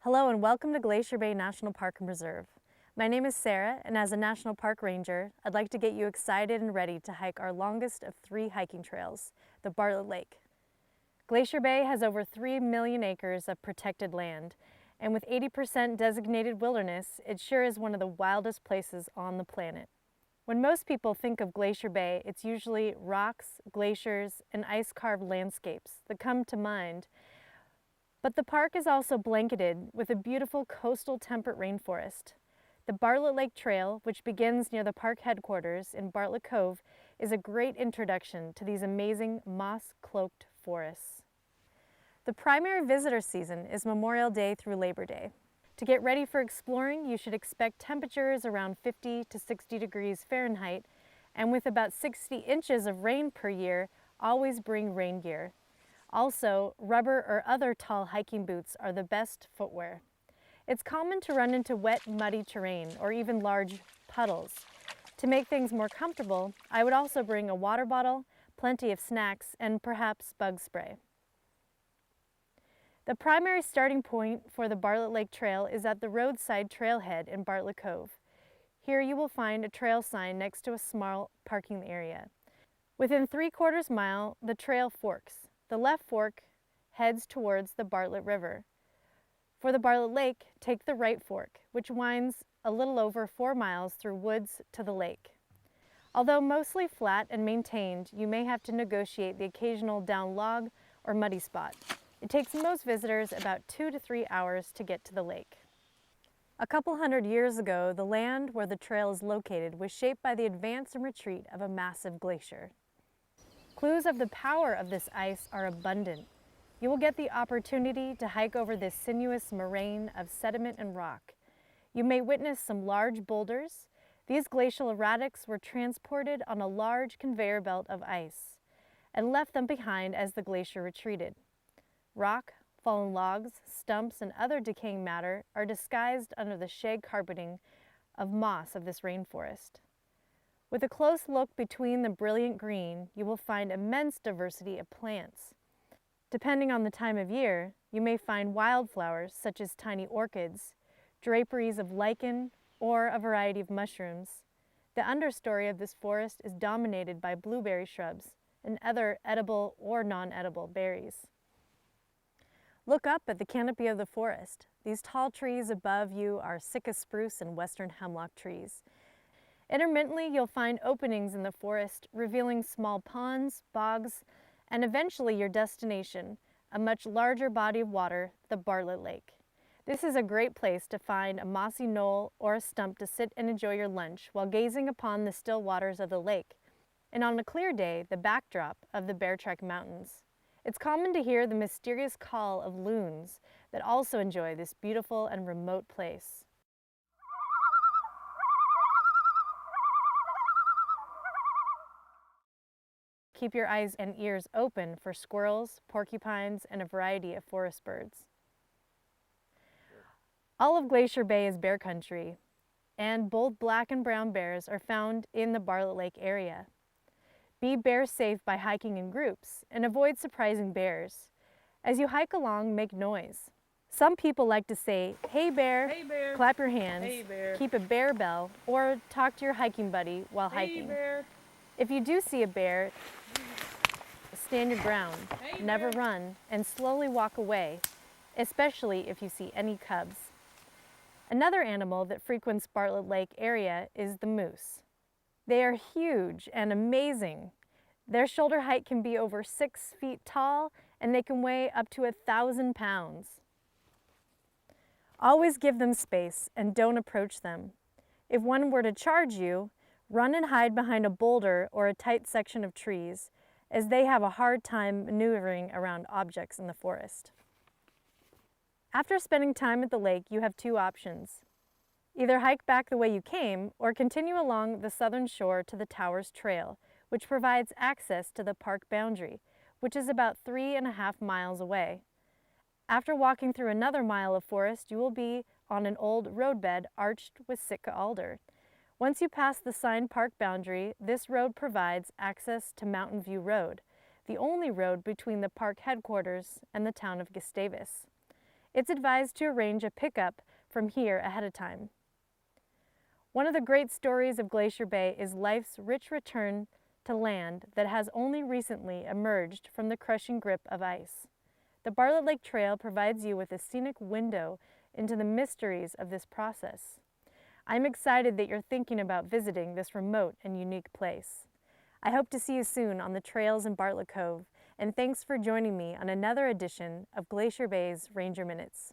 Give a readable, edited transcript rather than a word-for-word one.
Hello and welcome to Glacier Bay National Park and Preserve. My name is Sarah, and as a National Park Ranger, I'd like to get you excited and ready to hike our longest of 3 hiking trails, the Bartlett Lake. Glacier Bay has over 3 million acres of protected land, and with 80% designated wilderness, it sure is one of the wildest places on the planet. When most people think of Glacier Bay, it's usually rocks, glaciers, and ice-carved landscapes that come to mind. But the park is also blanketed with a beautiful coastal temperate rainforest. The Bartlett Lake Trail, which begins near the park headquarters in Bartlett Cove, is a great introduction to these amazing moss-cloaked forests. The primary visitor season is Memorial Day through Labor Day. To get ready for exploring, you should expect temperatures around 50 to 60 degrees Fahrenheit, and with about 60 inches of rain per year, always bring rain gear. Also, rubber or other tall hiking boots are the best footwear. It's common to run into wet, muddy terrain or even large puddles. To make things more comfortable, I would also bring a water bottle, plenty of snacks, and perhaps bug spray. The primary starting point for the Bartlett Lake Trail is at the roadside trailhead in Bartlett Cove. Here you will find a trail sign next to a small parking area. Within 3/4 mile, the trail forks. The left fork heads towards the Bartlett River. For the Bartlett Lake, take the right fork, which winds a little over 4 miles through woods to the lake. Although mostly flat and maintained, you may have to negotiate the occasional down log or muddy spot. It takes most visitors about 2 to 3 hours to get to the lake. A couple hundred years ago, the land where the trail is located was shaped by the advance and retreat of a massive glacier. Clues of the power of this ice are abundant. You will get the opportunity to hike over this sinuous moraine of sediment and rock. You may witness some large boulders. These glacial erratics were transported on a large conveyor belt of ice and left them behind as the glacier retreated. Rock, fallen logs, stumps, and other decaying matter are disguised under the shade carpeting of moss of this rainforest. With a close look between the brilliant green, you will find immense diversity of plants. Depending on the time of year, you may find wildflowers such as tiny orchids, draperies of lichen, or a variety of mushrooms. The understory of this forest is dominated by blueberry shrubs and other edible or non-edible berries. Look up at the canopy of the forest. These tall trees above you are Sitka spruce and western hemlock trees. Intermittently, you'll find openings in the forest revealing small ponds, bogs, and eventually your destination, a much larger body of water, the Bartlett Lake. This is a great place to find a mossy knoll or a stump to sit and enjoy your lunch while gazing upon the still waters of the lake, and on a clear day, the backdrop of the Bear Trek Mountains. It's common to hear the mysterious call of loons that also enjoy this beautiful and remote place. Keep your eyes and ears open for squirrels, porcupines, and a variety of forest birds. All of Glacier Bay is bear country, and both black and brown bears are found in the Bartlett Lake area. Be bear safe by hiking in groups and avoid surprising bears. As you hike along, make noise. Some people like to say, "Hey bear," Hey bear, clap your hands, hey bear, keep a bear bell, or talk to your hiking buddy while hiking. Hey bear. If you do see a bear, stand your ground, Hey, never bear. run, and slowly walk away, especially if you see any cubs. Another animal that frequents Bartlett Lake area is the moose. They are huge and amazing. Their shoulder height can be over 6 feet tall, and they can weigh up to 1,000 pounds. Always give them space and don't approach them. If one were to charge you, run and hide behind a boulder or a tight section of trees, as they have a hard time maneuvering around objects in the forest. After spending time at the lake, you have 2 options. Either hike back the way you came or continue along the southern shore to the Towers Trail, which provides access to the park boundary, which is about 3.5 miles away. After walking through another mile of forest, you will be on an old roadbed arched with Sitka alder. Once you pass the signed park boundary, this road provides access to Mountain View Road, the only road between the park headquarters and the town of Gustavus. It's advised to arrange a pickup from here ahead of time. One of the great stories of Glacier Bay is life's rich return to land that has only recently emerged from the crushing grip of ice. The Bartlett Lake Trail provides you with a scenic window into the mysteries of this process. I'm excited that you're thinking about visiting this remote and unique place. I hope to see you soon on the trails in Bartlett Cove, and thanks for joining me on another edition of Glacier Bay's Ranger Minutes.